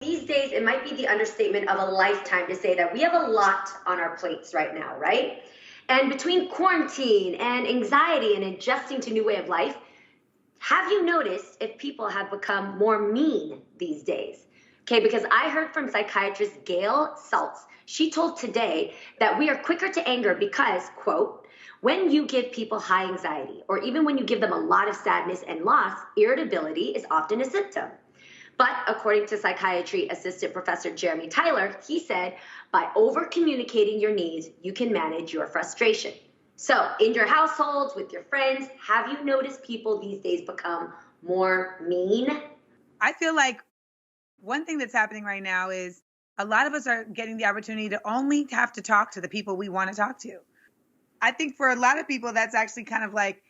These days, it might be the understatement of a lifetime to say that we have a lot on our plates right now, right? And between quarantine and anxiety and adjusting to new way of life, have you noticed if people have become more mean these days? Okay, because I heard from psychiatrist Gail Saltz. She told Today that we are quicker to anger because, quote, when you give people high anxiety, or even when you give them a lot of sadness and loss, irritability is often a symptom. But according to psychiatry assistant professor Jeremy Tyler, he said, by over communicating your needs, you can manage your frustration. So in your households, with your friends, have you noticed people these days become more mean? I feel like one thing that's happening right now is a lot of us are getting the opportunity to only have to talk to the people we want to talk to. I think for a lot of people, that's actually kind of like,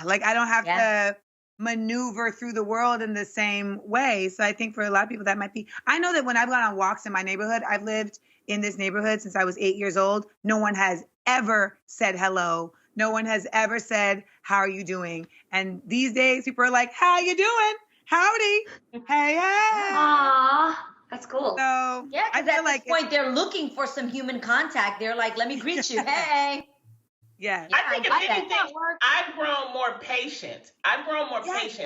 like I don't have to maneuver through the world in the same way. So I think for a lot of people that might be, I know that when I've gone on walks in my neighborhood, I've lived in this neighborhood since I was 8 years old. No one has ever said hello. No one has ever said, how are you doing? And these days people are like, how you doing? Howdy. Hey. Aww, that's cool. So yeah, because at this point they're looking for some human contact. They're like, let me greet you. Hey. Yeah. I think if anything, I've grown more patient.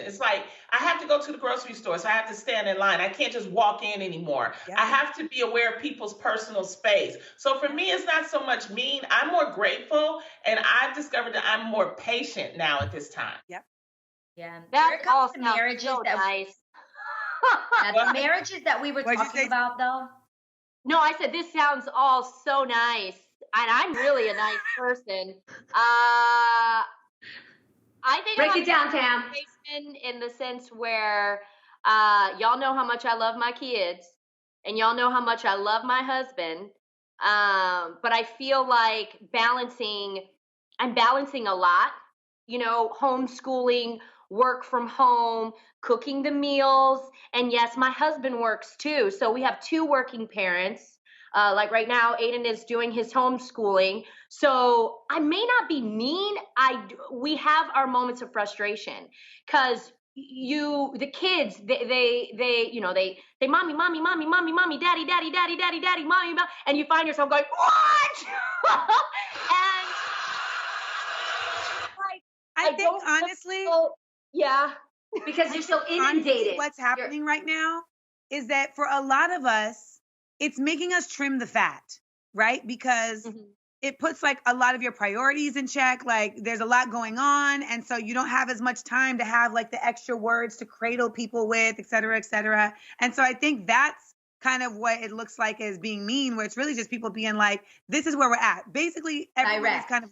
It's like I have to go to the grocery store, so I have to stand in line. I can't just walk in anymore. I have to be aware of people's personal space. So for me, it's not so much mean. I'm more grateful, and I've discovered that I'm more patient now at this time. Yep. Yeah. That all sounds so nice. The marriages that we were talking about, though. No, I said this sounds all so nice. And I'm really a nice person. I think break it down, Tam. In the sense where y'all know how much I love my kids, and y'all know how much I love my husband. But I feel like I'm balancing a lot. You know, homeschooling, work from home, cooking the meals, and yes, my husband works too. So we have two working parents. Like right now, Aiden is doing his homeschooling. So I may not be mean. We have our moments of frustration because the kids, they mommy, daddy, mommy, and you find yourself going, what? And I think honestly, yeah, because you're so inundated. What's happening right now is that for a lot of us, it's making us trim the fat, right? Because it puts like a lot of your priorities in check. Like there's a lot going on. And so you don't have as much time to have like the extra words to cradle people with, et cetera, et cetera. And so I think that's kind of what it looks like as being mean, where it's really just people being like, this is where we're at. Basically, everyone's kind of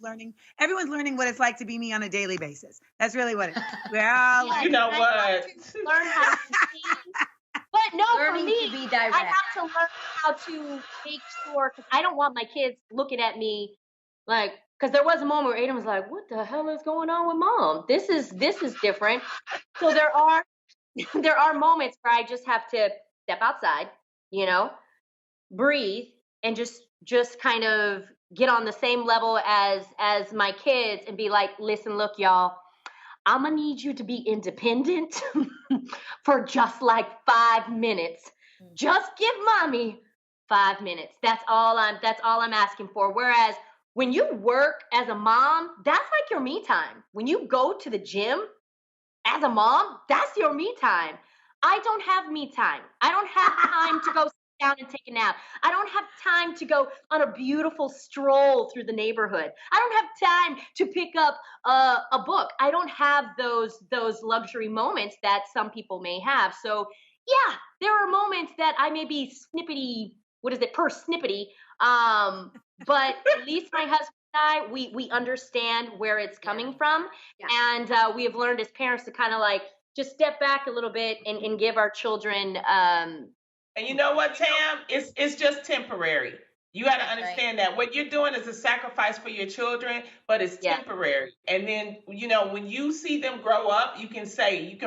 everyone's learning what it's like to be me on a daily basis. That's really what it is. We're all you know what? Learn how to But no, learning for me, to be direct. I have to learn how to make sure, because I don't want my kids looking at me like, because there was a moment where Aiden was like, what the hell is going on with mom? This is different. So there are moments where I just have to step outside, breathe, and just kind of get on the same level as my kids and be like, listen, look, y'all, I'm going to need you to be independent for just like 5 minutes. Just give mommy 5 minutes. That's all I'm asking for. Whereas when you work as a mom, that's like your me time. When you go to the gym as a mom, that's your me time. I don't have me time. I don't have time to go down and take a nap. I don't have time to go on a beautiful stroll through the neighborhood. I don't have time to pick up a book. I don't have those luxury moments that some people may have. So yeah, there are moments that I may be snippety, but at least my husband and I, we understand where it's coming from. Yeah. And we have learned as parents to kind of like just step back a little bit and give our children and you know what, Tam? It's just temporary. You got to understand that what you're doing is a sacrifice for your children, but it's temporary. And then, when you see them grow up, you can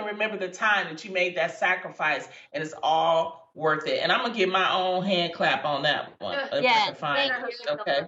remember the time that you made that sacrifice, and it's all worth it. And I'm going to give my own hand clap on that one. Yeah. Thank you. Okay.